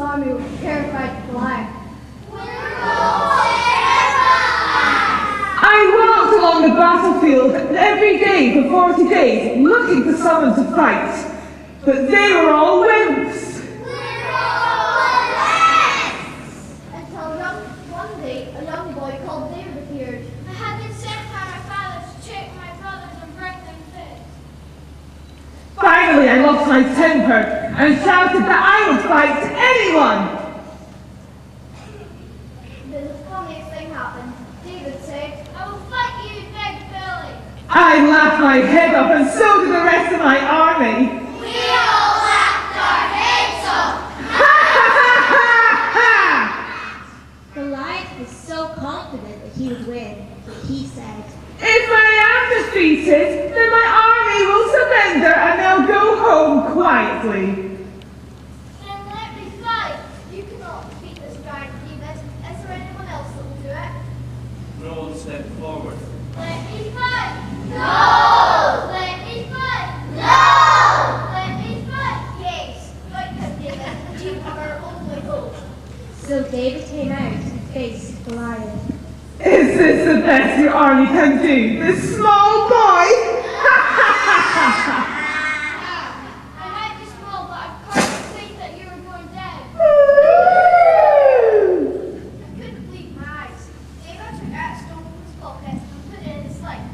army was terrified to fly. I walked along the battlefield every day for 40 days, looking for someone to fight. But they were all wimps. Until one day, a young boy called David appeared. I had been sent by my father to check my brothers and bring them food. Finally, I lost my temper and shouted that I would fight anyone. Then the funniest thing happened. David said, I will fight you, Big Billy. I laughed my head off, and so did the rest of my army. We all laughed our heads off. Ha ha ha ha ha! Goliath was so confident that he would win that he said, If I am defeated, then my army will surrender and they'll go home quietly. Then let me fight. you cannot defeat this giant, David. Is there anyone else that will do it? Roll a step forward. Let me fight. No! Let me fight. No! Let me fight. Yes, fight him, David. You are our only hope. So David came out and faced Goliath. Is this the best your army can do? This small boy? Ha ha ha ha ha! I might be small, but I can't think that you were going down. I couldn't believe my eyes. David took out a stone from his pocket and put it in his sling.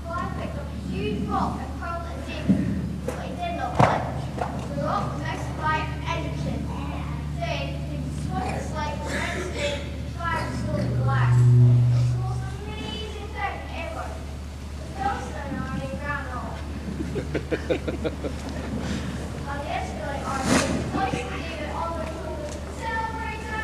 Well, I picked up a huge rock and hurled it at David, but he did not flinch. The rock was next to fire and Edgerton. Then he swung the sling around the stone and fired the stone at the glass. It was the most amazing thing ever. The Philistine army ran off. On the Israelite army, placed David on their shoulders and celebrated.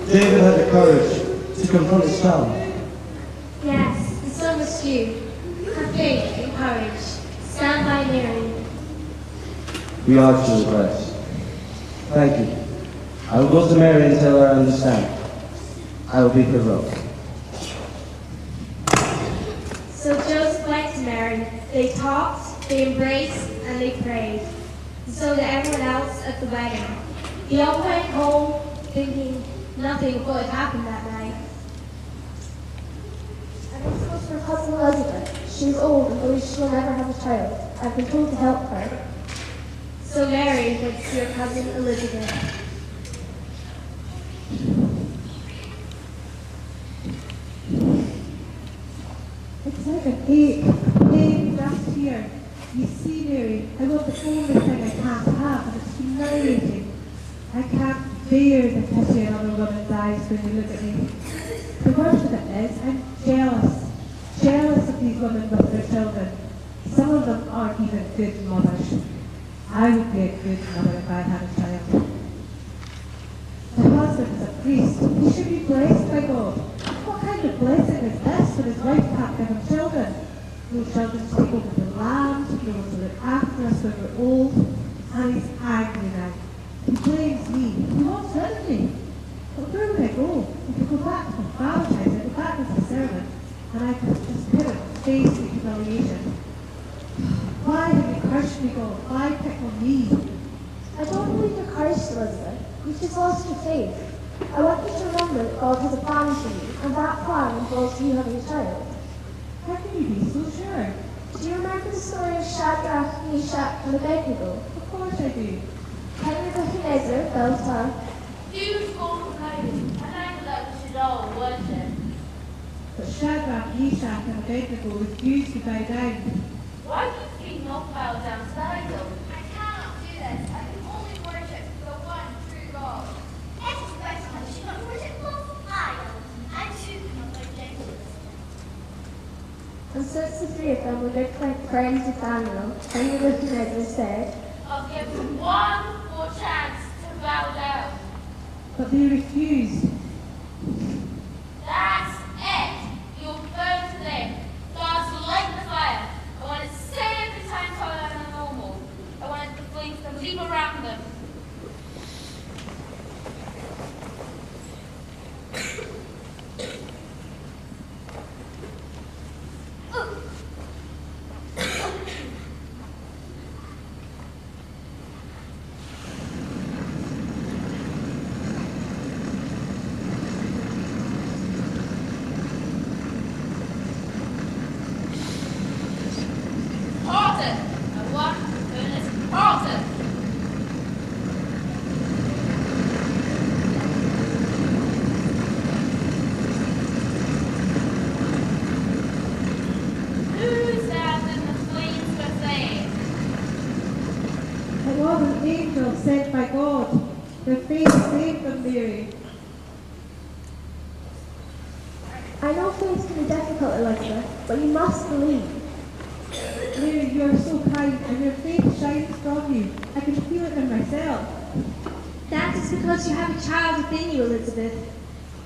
David had the courage to confront his challenge. Yes, and so must you. Have faith and courage. Stand by Mary. We are to request. Thank you. I will go to Mary and tell her I understand. I will be provoked. So Joseph went to Mary. They talked, they embraced, and they prayed. And so did everyone else at the wedding. They all went home thinking nothing of what had happened that night. And this was her cousin Elizabeth. She's old and believes she will never have a child. I've been told to help her. So Mary went to see her cousin Elizabeth. It's like an ache just here. You see, Mary, I want the only thing I can't have, and it's humiliating. I can't bear the pity in other women's eyes when you look at me. The worst of it is, I'm jealous of these women with their children. Some of them aren't even good mothers. I would be a good mother if I had a child. My husband is a priest. He should be blessed by God. What kind of blessing is this when his wife can't give him children? No children to take over the land, no one to look after us when we're old, and he's angry now. He blames me. He wants rid of me. But where would I go? I could go back to my father's house, I could go back as a servant, and I could just put him face the humiliation. Why have you cursed me, God? Why pick on me? I don't believe you're cursed, Elizabeth. You've just lost your faith. I want you to remember that God has a plan for you, and that plan involves you having a child. How can you be so sure? Do you remember the story of Shadrach, Meshach, and Abednego? Of course I do. King Nebuchadnezzar fell down. Huge golden idols, and I that we should all worship. But Shadrach, Meshach, and Abednego refused to bow down. Why do you think not bow down to the idol? I cannot do this. I can only worship the one true God. Especially should not worship both idols and should not like Jesus. And since the three of them were good friends with Daniel, King Nebuchadnezzar said, I'll give them one more chance to bow down. But they refused. That's it. You'll burn to them. God's light the fire. I want it 70 times hotter than normal. I want the flames to leap around them. Horton! I want goodness, Horton! Who's that in the flames with them? It was an angel sent by God. Their faith saved them, Mary. I know things can be difficult, Elizabeth, but you must believe. Mary, you are so kind, and your faith shines from you. I can feel it in myself. That is because you have a child within you, Elizabeth.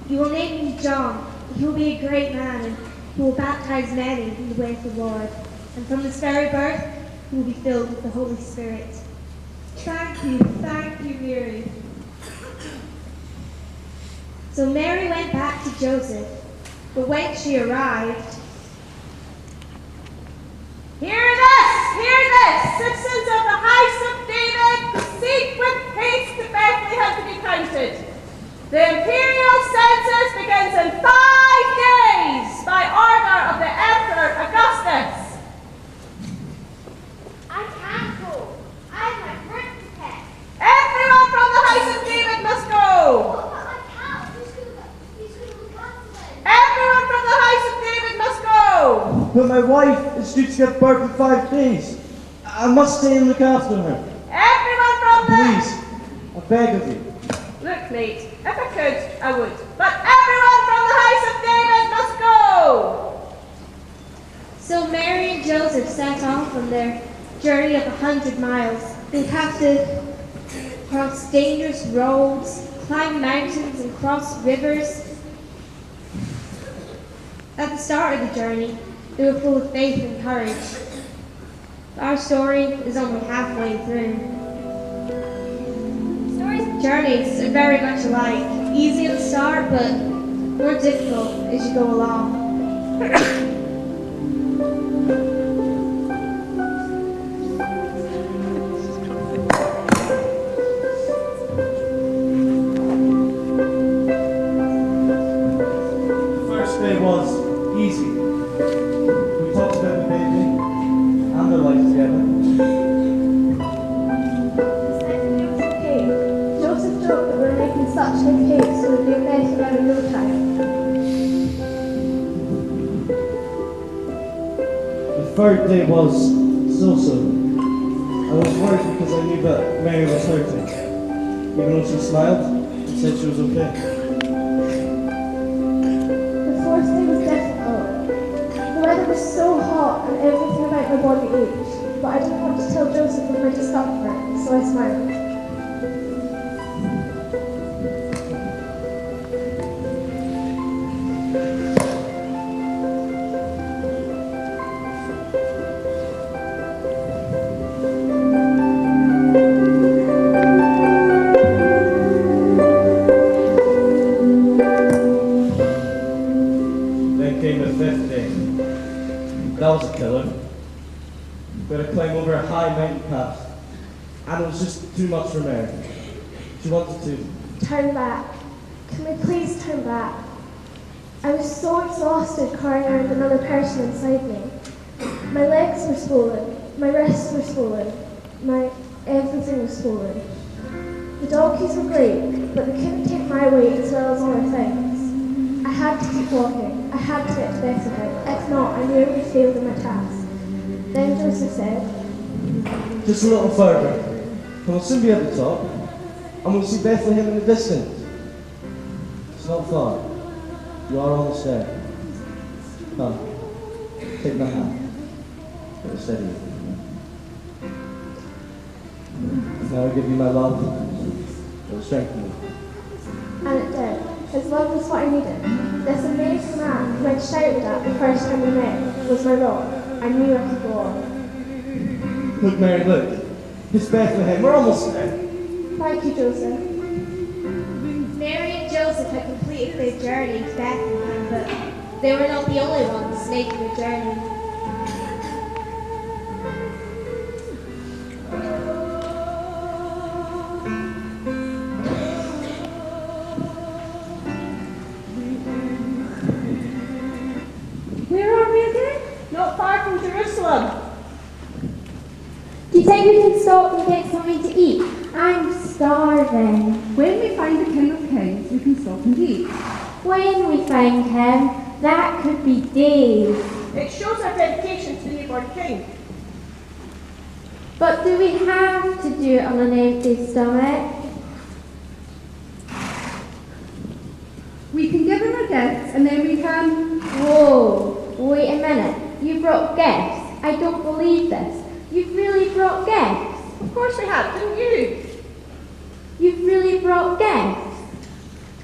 You will name him John. He will be a great man, and he will baptize many in the way of the Lord. And from this very birth, he will be filled with the Holy Spirit. Thank you, Mary. So Mary went back to Joseph, but when she arrived, Hear this, citizens of the house of David, proceed with haste to Bethlehem to be counted. The imperial census begins in 5 days by order of the Emperor Augustus. I can't go. I have my work to pay. Everyone from the house of David must go. Oh, but I can't. Who's going to look after them? Everyone from the house of David must go. But my wife is due to give birth in 5 days. I must stay and look after her. Everyone from the... Please, I beg of you. Look, mate, if I could, I would. But everyone from the house of David must go. so Mary and Joseph set off on their journey of 100 miles. They have to cross dangerous roads, climb mountains, and cross rivers. At the start of the journey, they were full of faith and courage. Our story is only halfway through. Journeys are very much alike. Easy at the start, but more difficult as you go along. The first day was easy. We talked about the baby and their life together. Joseph joked that we're making such good cakes, so we'd be made around in no time. The third day was so-so. I was worried because I knew that Mary was hurting. Even though she smiled and said she was okay. The fourth day was difficult. The weather was so hot and everything about my body ached, but I didn't want to tell Joseph of my discomfort, so I smiled. Then came the fifth day. That was a killer. We had to climb over a high mountain pass. And it was just too much for Mary. She wanted to. Turn back. Can we please turn back? I was so exhausted carrying around another person inside me. My legs were swollen, my wrists were swollen, my everything was swollen. The donkeys were great, but they couldn't take my weight as well as other things. I had to keep walking. I had to get to Bethlehem. If not, I nearly failed in my task. Then Joseph said, Just a little further. And we'll soon be at the top. And we'll see Bethlehem in the distance. It's not far. You are almost there. Come. Take my hand. It will steady you. Now I give you my love. It will strengthen you. and it did. His love was what I needed. This amazing man who I'd shouted at the first time we met was my rock. I knew I could go on. Look, Mary, look. It's Bethlehem. We're almost there. Thank you, Joseph. Mary and Joseph had completed their journey to Bethlehem, but they were not the only ones making the journey. far from Jerusalem. Do you think we can stop and get something to eat? I'm starving. When we find the King of Kings, we can stop and eat. When we find him, that could be days. It shows our dedication to the newborn king. But do we have to do it on an empty stomach? We can give him our gifts and then we can... Whoa, wait a minute. You brought gifts? I don't believe this. You've really brought gifts? Of course we have, didn't you? You've really brought gifts?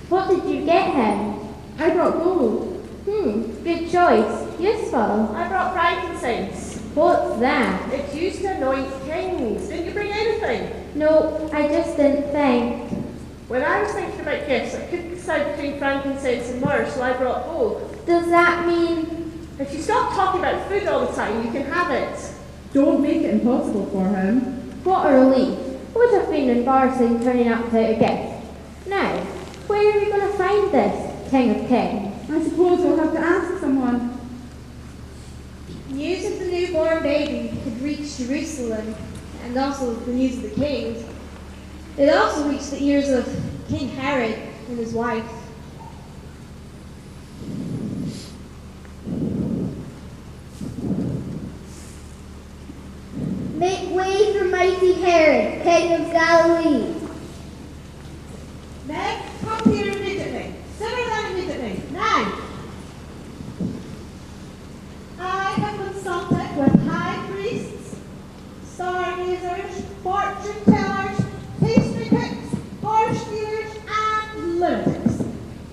What did you get him? I brought gold. Good choice. Useful. I brought frankincense. What's that? It's used to anoint kings. Didn't you bring anything? No, I just didn't think. When I was thinking about gifts, I couldn't decide between frankincense and myrrh, so I brought both. Does that mean... If you stop talking about food all the time, you can have it. Don't make it impossible for him. What a relief. Would have been embarrassing turning up without a gift. Now, where are we going to find this King of Kings? I suppose we'll have to ask someone. News of the newborn baby had reached Jerusalem, and also the news of the kings. It also reached the ears of King Herod and his wife. Make way for mighty Herod, King of Galilee. Meg, come here immediately. Sooner than immediately. Now. I have consulted with high priests, stargazers, fortune tellers, pastry cooks, horse dealers, and lunatics.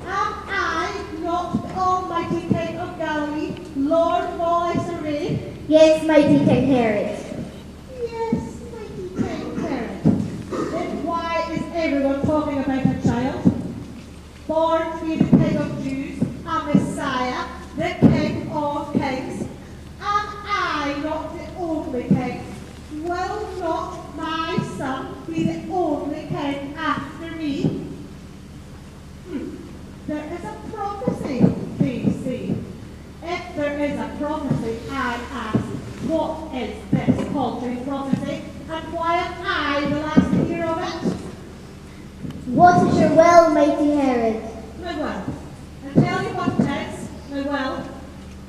Am I not the almighty King of Galilee, Lord of all Israel? Yes, mighty King Herod. Yes, mighty King Herod. Then why is everyone talking about a child? Born to be the King of Jews, a Messiah, the King of Kings. Am I not the only king? Will not my son be the only king after me? There is a prophecy, they say. If there is a prophecy, I ask, what is this paltry prophecy, and why am I the last to hear of it? What is your will, mighty Herod? My will. I tell you what it is, my will.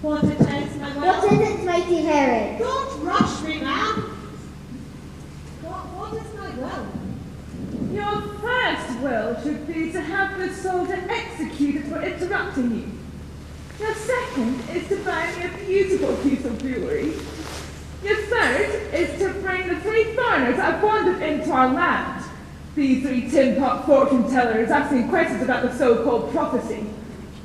What it is, my will. What is it, mighty Herod? Don't rush me, man. What is my will? Your first will should be to have the soldier executed for interrupting you. Your second is to buy me a beautiful piece of jewelry. Your third is to bring the 3 foreigners that have wandered into our land. These 3 tin pot fortune tellers asking questions about the so-called prophecy.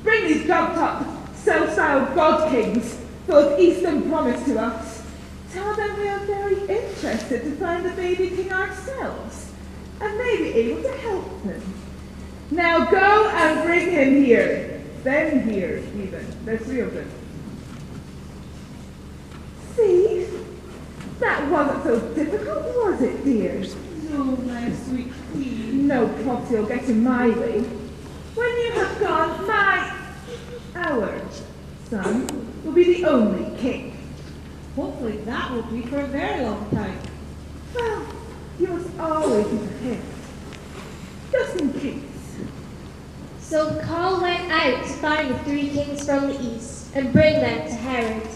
Bring these drugged-up, self-styled god kings full of Eastern promise to us. Tell them we are very interested to find the baby king ourselves, and may be able to help them. Now go and bring him here. Them here, even. There's 3 of them. See? That wasn't so difficult, was it, dear? No, my sweet queen. No prophecy will get in my way. When you have gone, our son will be the only king. Hopefully that will be for a very long time. Well, you must always be prepared. Just in case. So the call went out to find the 3 kings from the east and bring them to Herod.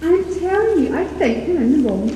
I'm telling you, I think you're in the wrong